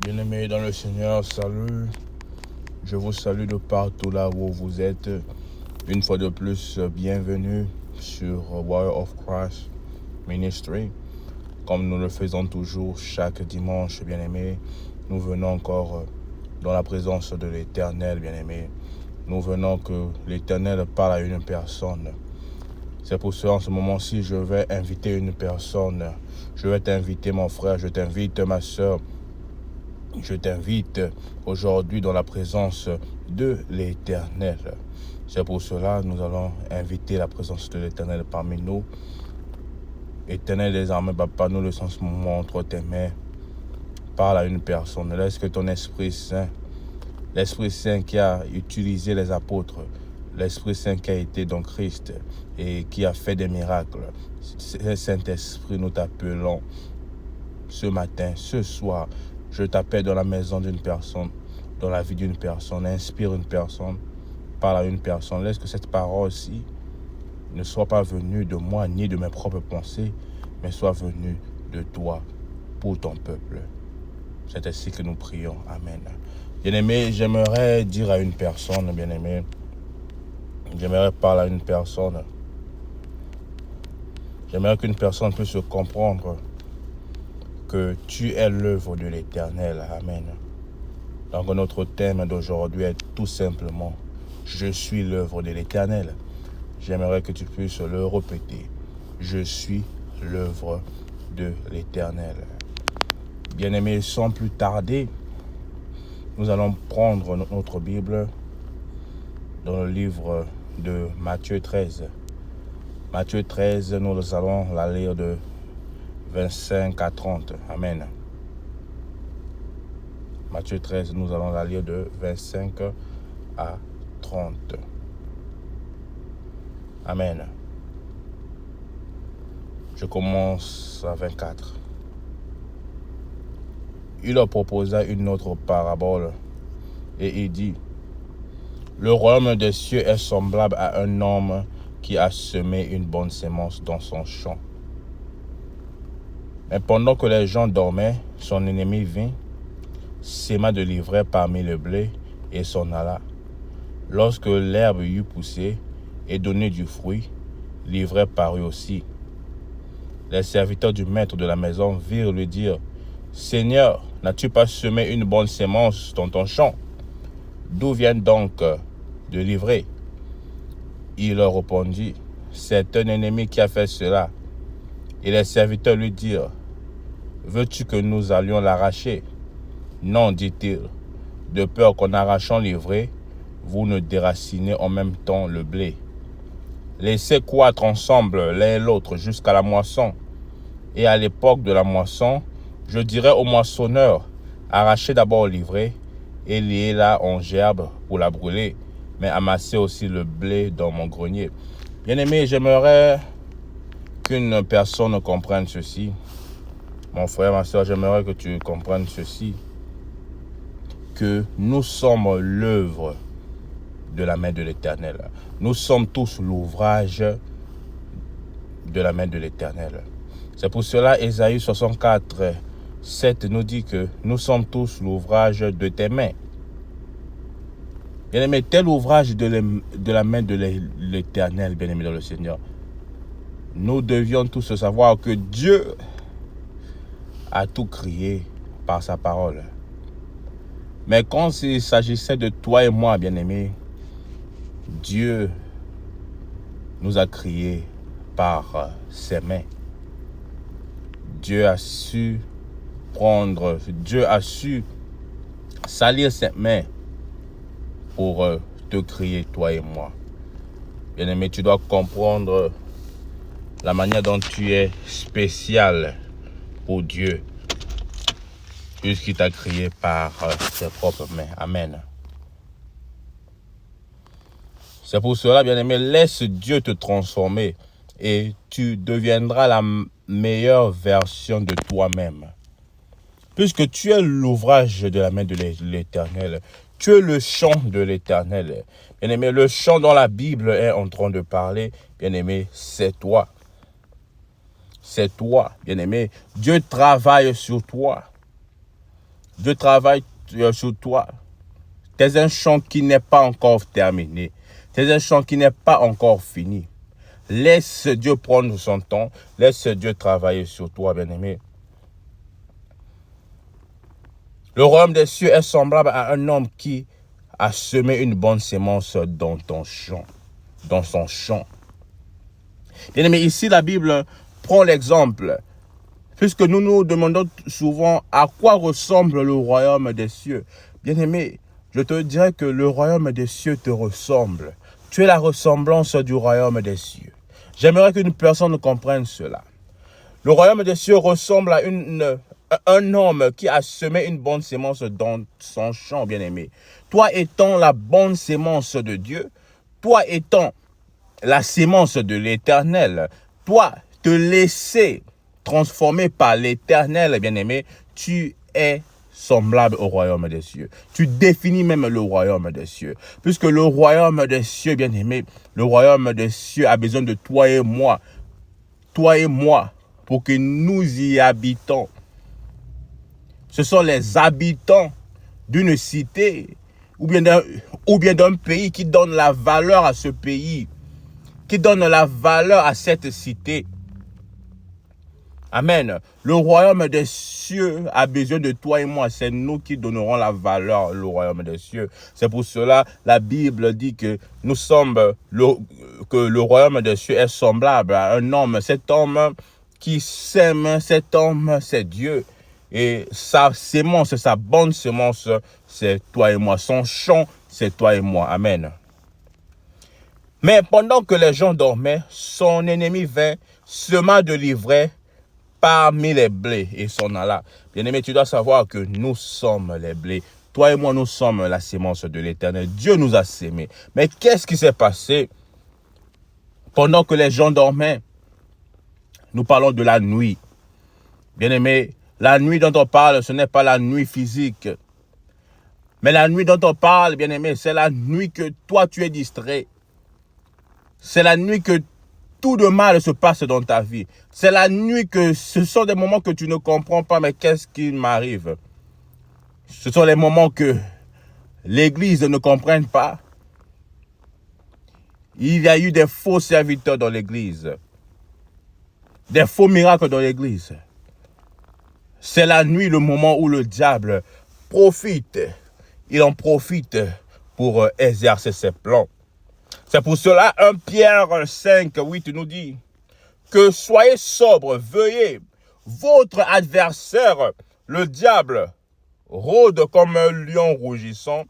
Bien-aimés dans le Seigneur, salut. Je vous salue de partout là où vous êtes. Une fois de plus, bienvenue sur Warrior of Christ Ministry. Comme nous le faisons toujours chaque dimanche, bien-aimés, nous venons encore dans la présence de l'Éternel, bien-aimés. Nous venons que l'Éternel parle à une personne. C'est pour cela, en ce moment-ci, je vais inviter une personne. Je vais t'inviter, mon frère, je t'invite, ma soeur. Je t'invite aujourd'hui dans la présence de l'Éternel. C'est pour cela que nous allons inviter la présence de l'Éternel parmi nous. Éternel des armées, Papa, nous laissons ce moment entre tes mains. Parle à une personne. Laisse que ton Esprit Saint, l'Esprit Saint qui a utilisé les apôtres, l'Esprit Saint qui a été dans Christ et qui a fait des miracles. Saint-Esprit, nous t'appelons ce matin, ce soir. Je t'appelle dans la maison d'une personne, dans la vie d'une personne. Inspire une personne, parle à une personne. Laisse que cette parole-ci ne soit pas venue de moi ni de mes propres pensées, mais soit venue de toi pour ton peuple. C'est ainsi que nous prions. Amen. Bien-aimé, j'aimerais dire à une personne, bien-aimé, j'aimerais parler à une personne. J'aimerais qu'une personne puisse comprendre que tu es l'œuvre de l'Éternel. Amen. Donc notre thème d'aujourd'hui est tout simplement « Je suis l'œuvre de l'Éternel ». J'aimerais que tu puisses le répéter. « Je suis l'œuvre de l'Éternel ». Bien-aimés, sans plus tarder, nous allons prendre notre Bible dans le livre de Matthieu 13. Matthieu 13, nous allons la lire de 25 à 30. Amen. Matthieu 13, nous allons la lire de 25 à 30. Amen. Je commence à 24. Il leur proposa une autre parabole et il dit: Le royaume des cieux est semblable à un homme qui a semé une bonne sémence dans son champ. Mais pendant que les gens dormaient, son ennemi vint, sema de l'ivraie parmi le blé et s'en alla. Lorsque l'herbe eut poussé et donné du fruit, l'ivraie parut aussi. Les serviteurs du maître de la maison virent lui dire: Seigneur, n'as-tu pas semé une bonne sémence dans ton champ? D'où vient donc de l'ivraie? Il leur répondit: C'est un ennemi qui a fait cela. Et les serviteurs lui dirent: Veux-tu que nous allions l'arracher? Non, dit-il, de peur qu'en arrachant l'ivraie, vous ne déracinez en même temps le blé. Laissez croître ensemble l'un et l'autre jusqu'à la moisson. Et à l'époque de la moisson, je dirai au moissonneur: Arrachez d'abord l'ivraie et liez-la en gerbe pour la brûler, mais amassez aussi le blé dans mon grenier. Bien-aimé, j'aimerais qu'une personne comprenne ceci. Mon frère, ma soeur, j'aimerais que tu comprennes ceci. Que nous sommes l'œuvre de la main de l'Éternel. Nous sommes tous l'ouvrage de la main de l'Éternel. C'est pour cela, Ésaïe 64, 7 nous dit que nous sommes tous l'ouvrage de tes mains. Bien-aimé, tel ouvrage de la main de l'Éternel, bien-aimé dans le Seigneur. Nous devions tous savoir que Dieu a tout créé par sa parole. Mais quand il s'agissait de toi et moi, bien-aimés, Dieu nous a créés par ses mains. Dieu a su salir ses mains pour te créer, toi et moi. Bien-aimé, tu dois comprendre la manière dont tu es spécial pour Dieu, puisqu'il t'a créé par ses propres mains. Amen. C'est pour cela, bien-aimé, laisse Dieu te transformer et tu deviendras la meilleure version de toi-même. Puisque tu es l'ouvrage de la main de l'Éternel, tu es le chant de l'Éternel. Bien-aimé, le chant dont la Bible est en train de parler, bien-aimé, c'est toi. C'est toi, bien-aimé. Dieu travaille sur toi. Dieu travaille sur toi. Tu es un chant qui n'est pas encore terminé. Tu es un chant qui n'est pas encore fini. Laisse Dieu prendre son temps. Laisse Dieu travailler sur toi, bien-aimé. Le royaume des cieux est semblable à un homme qui a semé une bonne sémence dans ton champ, dans son champ. Bien-aimé, ici la Bible prend l'exemple, puisque nous nous demandons souvent à quoi ressemble le royaume des cieux. Bien-aimé, je te dirais que le royaume des cieux te ressemble. Tu es la ressemblance du royaume des cieux. J'aimerais qu'une personne comprenne cela. Le royaume des cieux ressemble à un homme qui a semé une bonne sémence dans son champ, bien-aimé. Toi étant la bonne sémence de Dieu, toi étant la sémence de l'Éternel, toi te laisser transformer par l'Éternel, bien-aimé, tu es semblable au royaume des cieux. Tu définis même le royaume des cieux. Puisque le royaume des cieux, bien-aimé, le royaume des cieux a besoin de toi et moi, pour que nous y habitons. Ce sont les habitants d'une cité ou bien d'un pays qui donnent la valeur à ce pays, qui donnent la valeur à cette cité. Amen. Le royaume des cieux a besoin de toi et moi. C'est nous qui donnerons la valeur au royaume des cieux. C'est pour cela la Bible dit que que le royaume des cieux est semblable à un homme. Cet homme qui sème, cet homme, c'est Dieu. Et sa sémence, sa bonne sémence, c'est toi et moi. Son champ, c'est toi et moi. Amen. Mais pendant que les gens dormaient, son ennemi vint, sema de l'ivraie parmi les blés et s'en alla. Bien-aimé, tu dois savoir que nous sommes les blés. Toi et moi, nous sommes la sémence de l'Éternel. Dieu nous a sémés. Mais qu'est-ce qui s'est passé pendant que les gens dormaient? Nous parlons de la nuit. Bien-aimé, la nuit dont on parle, ce n'est pas la nuit physique. Mais la nuit dont on parle, bien-aimé, c'est la nuit que toi, tu es distrait. C'est la nuit que tout de mal se passe dans ta vie. C'est la nuit que ce sont des moments que tu ne comprends pas, mais qu'est-ce qui m'arrive? Ce sont les moments que l'Église ne comprenne pas. Il y a eu des faux serviteurs dans l'Église. Des faux miracles dans l'Église. C'est la nuit, le moment où le diable profite. Il en profite pour exercer ses plans. C'est pour cela, 1 Pierre 5, 8 nous dit que soyez sobres, veuillez. Votre adversaire, le diable, rôde comme un lion rougissant,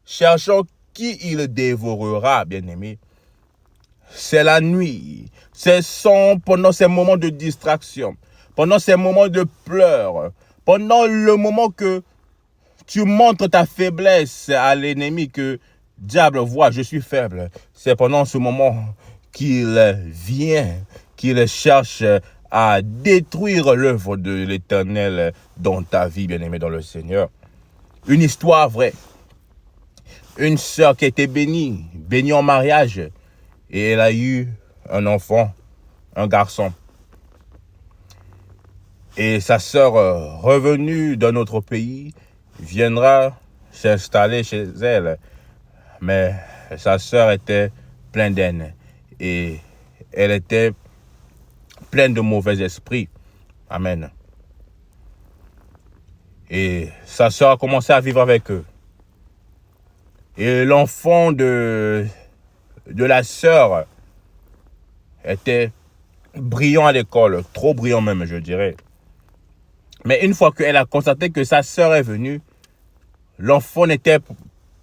cherchant qui il dévorera, bien-aimé. C'est la nuit. Pendant ces moments de distraction, pendant ces moments de pleurs, pendant le moment que tu montres ta faiblesse à l'ennemi, que diable voit, je suis faible. C'est pendant ce moment qu'il vient, qu'il cherche à détruire l'œuvre de l'Éternel dans ta vie, bien-aimé dans le Seigneur. Une histoire vraie. Une sœur qui a été bénie en mariage, et elle a eu un enfant, un garçon. Et sa sœur, revenue d'un autre pays, viendra s'installer chez elle. Mais sa sœur était pleine d'haine et elle était pleine de mauvais esprits. Amen. Et sa sœur a commencé à vivre avec eux. Et l'enfant de la sœur était brillant à l'école, trop brillant même, je dirais. Mais une fois qu'elle a constaté que sa sœur est venue, l'enfant n'était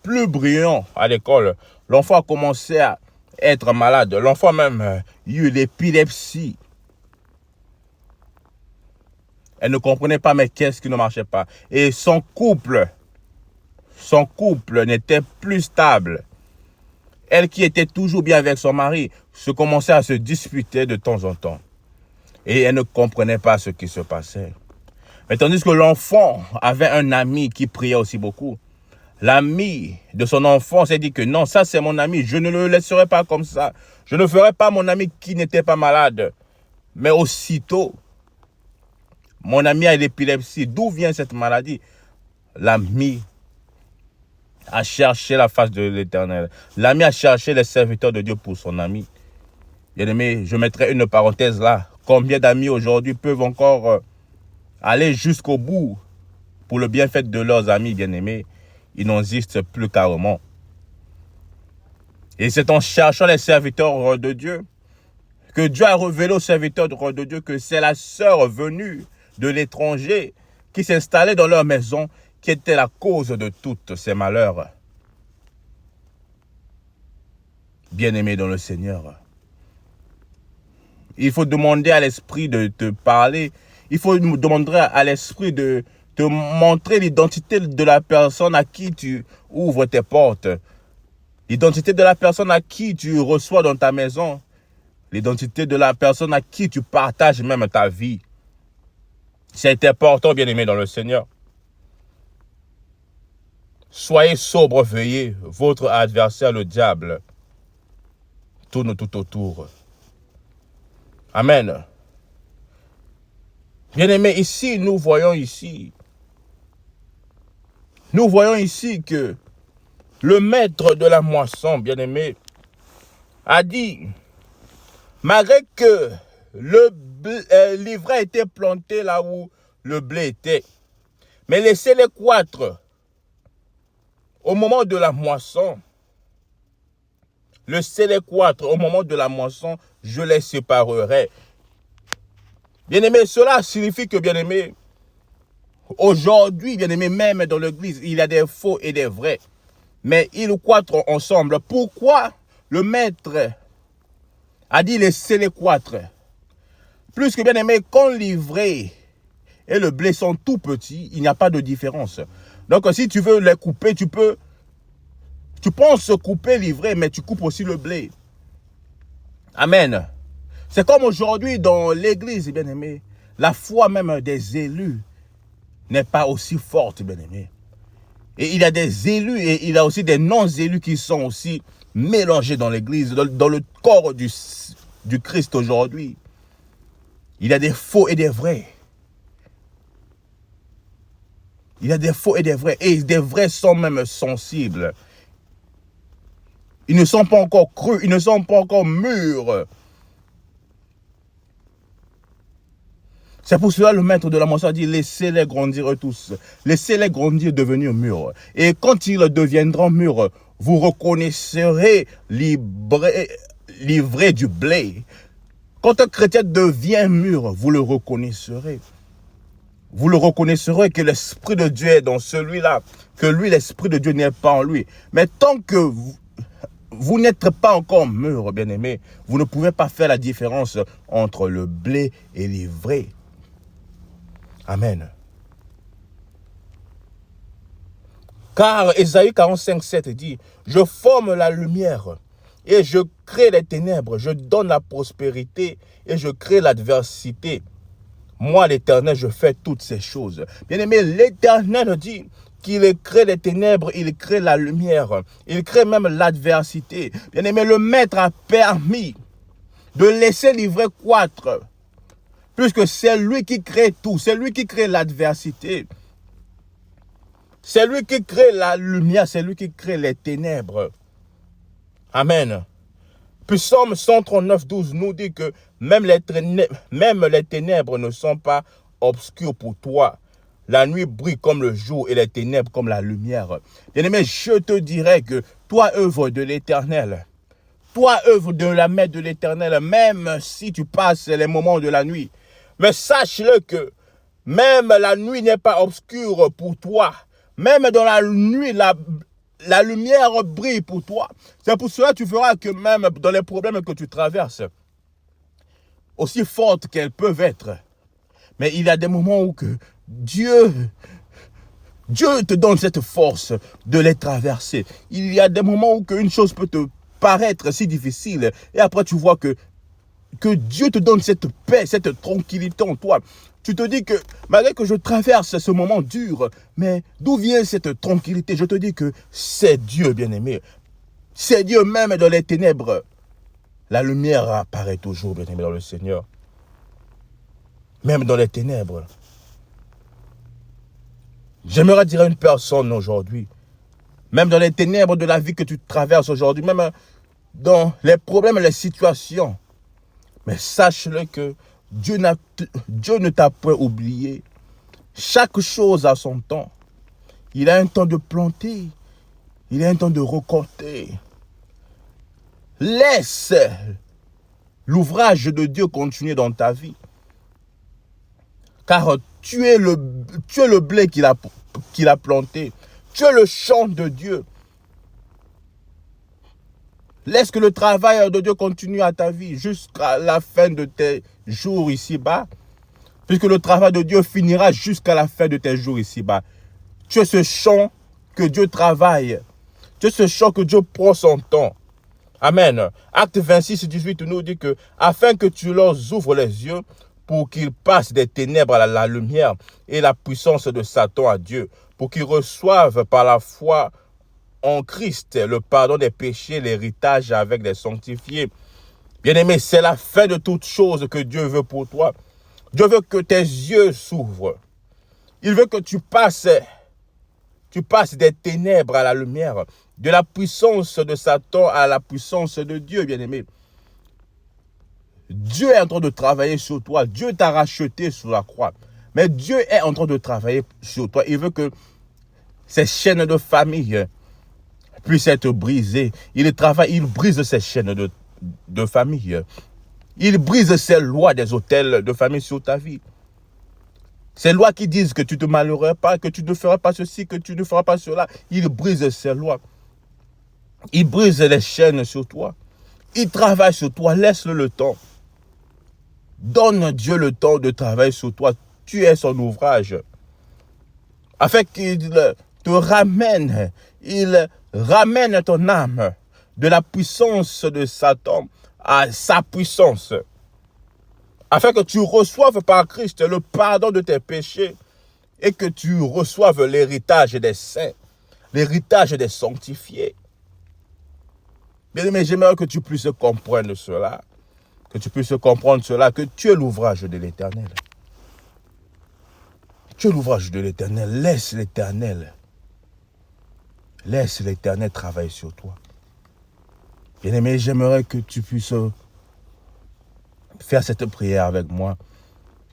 plus brillant à l'école. L'enfant a commencé à être malade. L'enfant même a eu l'épilepsie. Elle ne comprenait pas, mais qu'est-ce qui ne marchait pas. Et son couple n'était plus stable. Elle qui était toujours bien avec son mari, se commençait à se disputer de temps en temps. Et elle ne comprenait pas ce qui se passait. Mais tandis que l'enfant avait un ami qui priait aussi beaucoup. L'ami de son enfant s'est dit que non, ça c'est mon ami, je ne le laisserai pas comme ça. Je ne ferai pas mon ami qui n'était pas malade. Mais aussitôt, mon ami a l'épilepsie. D'où vient cette maladie? l'ami a cherché la face de l'Éternel. L'ami a cherché les serviteurs de Dieu pour son ami. Bien-aimé, je mettrai une parenthèse là. Combien d'amis aujourd'hui peuvent encore aller jusqu'au bout pour le bienfait de leurs amis bien-aimés? Ils n'existent plus carrément. Et c'est en cherchant les serviteurs de Dieu que Dieu a révélé aux serviteurs de Dieu que c'est la sœur venue de l'étranger qui s'installait dans leur maison qui était la cause de tous ces malheurs. Bien-aimé dans le Seigneur, il faut demander à l'Esprit de te parler. Il faut demander à l'Esprit de te montrer l'identité de la personne à qui tu ouvres tes portes. L'identité de la personne à qui tu reçois dans ta maison. L'identité de la personne à qui tu partages même ta vie. C'est important, bien-aimé dans le Seigneur. Soyez sobre, veillez. Votre adversaire, le diable, tourne tout autour. Amen. Bien-aimé, ici, nous voyons ici que le maître de la moisson, bien-aimé, a dit, malgré que l'ivraie était planté là où le blé était, mais laissez-les croître au moment de la moisson. Laissez-les croître au moment de la moisson, je les séparerai. Bien-aimé, cela signifie que, bien-aimé, aujourd'hui, bien-aimé, même dans l'église, il y a des faux et des vrais. Mais ils croîtront ensemble. Pourquoi le maître a dit laissez-les croître? Plus que, bien-aimé, quand l'ivraie et le blé sont tout petits, il n'y a pas de différence. Donc, si tu veux les couper, tu penses couper l'ivraie, mais tu coupes aussi le blé. Amen. C'est comme aujourd'hui dans l'église, bien-aimé. La foi même des élus n'est pas aussi forte, bien-aimé. Et il y a des élus et il y a aussi des non-élus qui sont aussi mélangés dans l'église, dans le corps du Christ aujourd'hui. Il y a des faux et des vrais. Il y a des faux et des vrais. Et des vrais sont même sensibles. Ils ne sont pas encore crus, ils ne sont pas encore mûrs. C'est pour cela le maître de la moisson a dit, laissez-les grandir tous. Laissez-les grandir, devenir mûrs. Et quand ils deviendront mûrs, vous reconnaîtrez l'ivraie du blé. Quand un chrétien devient mûr, vous le reconnaîtrez. Vous le reconnaîtrez que l'Esprit de Dieu est dans celui-là. Que lui, l'Esprit de Dieu n'est pas en lui. Mais tant que vous n'êtes pas encore mûr, bien-aimé, vous ne pouvez pas faire la différence entre le blé et l'ivraie. Amen. Car Ésaïe 45:7 dit, je forme la lumière et je crée les ténèbres, je donne la prospérité et je crée l'adversité. Moi, l'Éternel, je fais toutes ces choses. Bien-aimé, l'Éternel dit qu'il crée les ténèbres, il crée la lumière, il crée même l'adversité. Bien-aimé, le Maître a permis de laisser l'ivraie croître. Puisque c'est lui qui crée tout, c'est lui qui crée l'adversité. C'est lui qui crée la lumière, c'est lui qui crée les ténèbres. Amen. Puis Psaume 139:12 nous dit que même les ténèbres ne sont pas obscures pour toi. La nuit brille comme le jour et les ténèbres comme la lumière. Bien-aimé, je te dirais que toi, œuvre de l'Éternel, toi, œuvre de la main de l'Éternel, même si tu passes les moments de la nuit, mais sache-le que même la nuit n'est pas obscure pour toi. Même dans la nuit, la lumière brille pour toi. C'est pour cela que tu verras que même dans les problèmes que tu traverses, aussi fortes qu'elles peuvent être, mais il y a des moments où que Dieu te donne cette force de les traverser. Il y a des moments où une chose peut te paraître si difficile, et après tu vois que Dieu te donne cette paix, cette tranquillité en toi. Tu te dis que malgré que je traverse ce moment dur, mais d'où vient cette tranquillité? Je te dis que c'est Dieu, bien-aimé. C'est Dieu même dans les ténèbres. La lumière apparaît toujours, bien-aimé, dans le Seigneur. Même dans les ténèbres. J'aimerais dire à une personne aujourd'hui, même dans les ténèbres de la vie que tu traverses aujourd'hui, même dans les problèmes et les situations, mais sache-le que Dieu ne t'a point oublié. Chaque chose a son temps. Il a un temps de planter, il a un temps de récolter. Laisse l'ouvrage de Dieu continuer dans ta vie. Car tu es le blé qu'il a planté. Tu es le champ de Dieu. Laisse que le travail de Dieu continue à ta vie jusqu'à la fin de tes jours ici-bas. Puisque le travail de Dieu finira jusqu'à la fin de tes jours ici-bas. Tu es ce champ que Dieu travaille. Tu es ce champ que Dieu prend son temps. Amen. Acte 26, 18 nous dit que afin que tu leur ouvres les yeux pour qu'ils passent des ténèbres à la lumière et la puissance de Satan à Dieu, pour qu'ils reçoivent par la foi en Christ le pardon des péchés, l'héritage avec les sanctifiés. Bien-aimé, c'est la fin de toutes choses que Dieu veut pour toi. Dieu veut que tes yeux s'ouvrent. Il veut que tu passes des ténèbres à la lumière, de la puissance de Satan à la puissance de Dieu, bien-aimé. Dieu est en train de travailler sur toi. Dieu t'a racheté sur la croix. Mais Dieu est en train de travailler sur toi. Il veut que ces chaînes de famille puissent être brisées. Il brise ces chaînes de famille. Il brise ces lois des hôtels de famille sur ta vie. Ces lois qui disent que tu ne te malheureras pas, que tu ne feras pas ceci, que tu ne feras pas cela. Il brise ces lois. Il brise les chaînes sur toi. Il travaille sur toi. Laisse-le le temps. Donne Dieu le temps de travailler sur toi. Tu es son ouvrage. Afin qu'il te ramène. Il ramène ton âme de la puissance de Satan à sa puissance. Afin que tu reçoives par Christ le pardon de tes péchés et que tu reçoives l'héritage des saints, l'héritage des sanctifiés. Bien-aimé, j'aimerais que tu puisses comprendre cela, que tu es l'ouvrage de l'Éternel. Tu es l'ouvrage de l'Éternel. Laisse l'Éternel travailler sur toi. Bien-aimé, j'aimerais que tu puisses faire cette prière avec moi.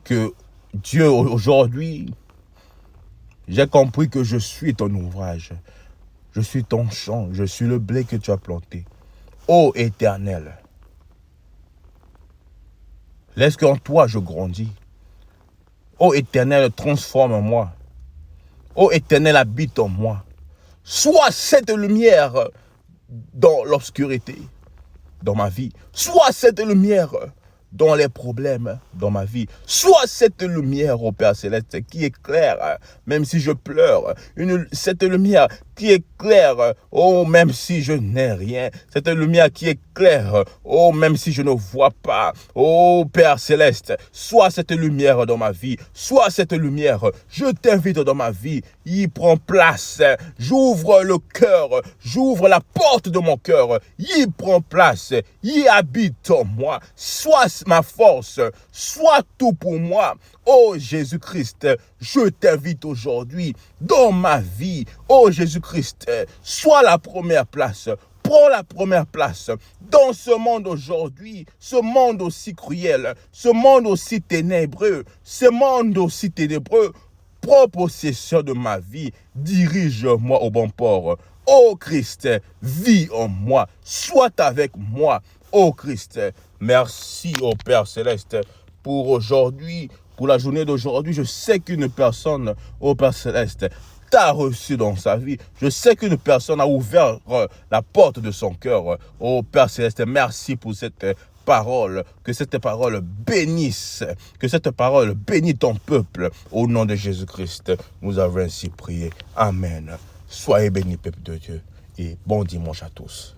Que Dieu, aujourd'hui, j'ai compris que je suis ton ouvrage. Je suis ton champ. Je suis le blé que tu as planté. Ô Éternel, laisse qu'en toi je grandis. Ô Éternel, transforme-moi. Ô Éternel, habite en moi. Sois cette lumière dans l'obscurité, dans ma vie. Sois cette lumière dans les problèmes, dans ma vie. Sois cette lumière, ô Père Céleste, qui éclaire, même si je pleure. Cette lumière qui éclaire, oh, même si je n'ai rien. Cette lumière qui éclaire, oh, même si je ne vois pas. Oh, Père Céleste, sois cette lumière dans ma vie. Sois cette lumière. Je t'invite dans ma vie. Y prend place. J'ouvre le cœur. J'ouvre la porte de mon cœur. Y prend place. Y habite en moi. Sois ma force. Sois tout pour moi. Oh Jésus-Christ, je t'invite aujourd'hui dans ma vie. Oh Jésus-Christ, sois la première place. Prends la première place dans ce monde aujourd'hui, ce monde aussi cruel, ce monde aussi ténébreux, Prends possession de ma vie, dirige-moi au bon port. Oh Christ, vis en moi, sois avec moi. Oh Christ, merci au Père Céleste pour aujourd'hui, pour la journée d'aujourd'hui. Je sais qu'une personne, au Père Céleste, t'a reçu dans sa vie. Je sais qu'une personne a ouvert la porte de son cœur. Oh Père Céleste, merci pour cette parole. Que cette parole bénisse. Que cette parole bénisse ton peuple. Au nom de Jésus-Christ, nous avons ainsi prié. Amen. Soyez bénis, peuple de Dieu. Et bon dimanche à tous.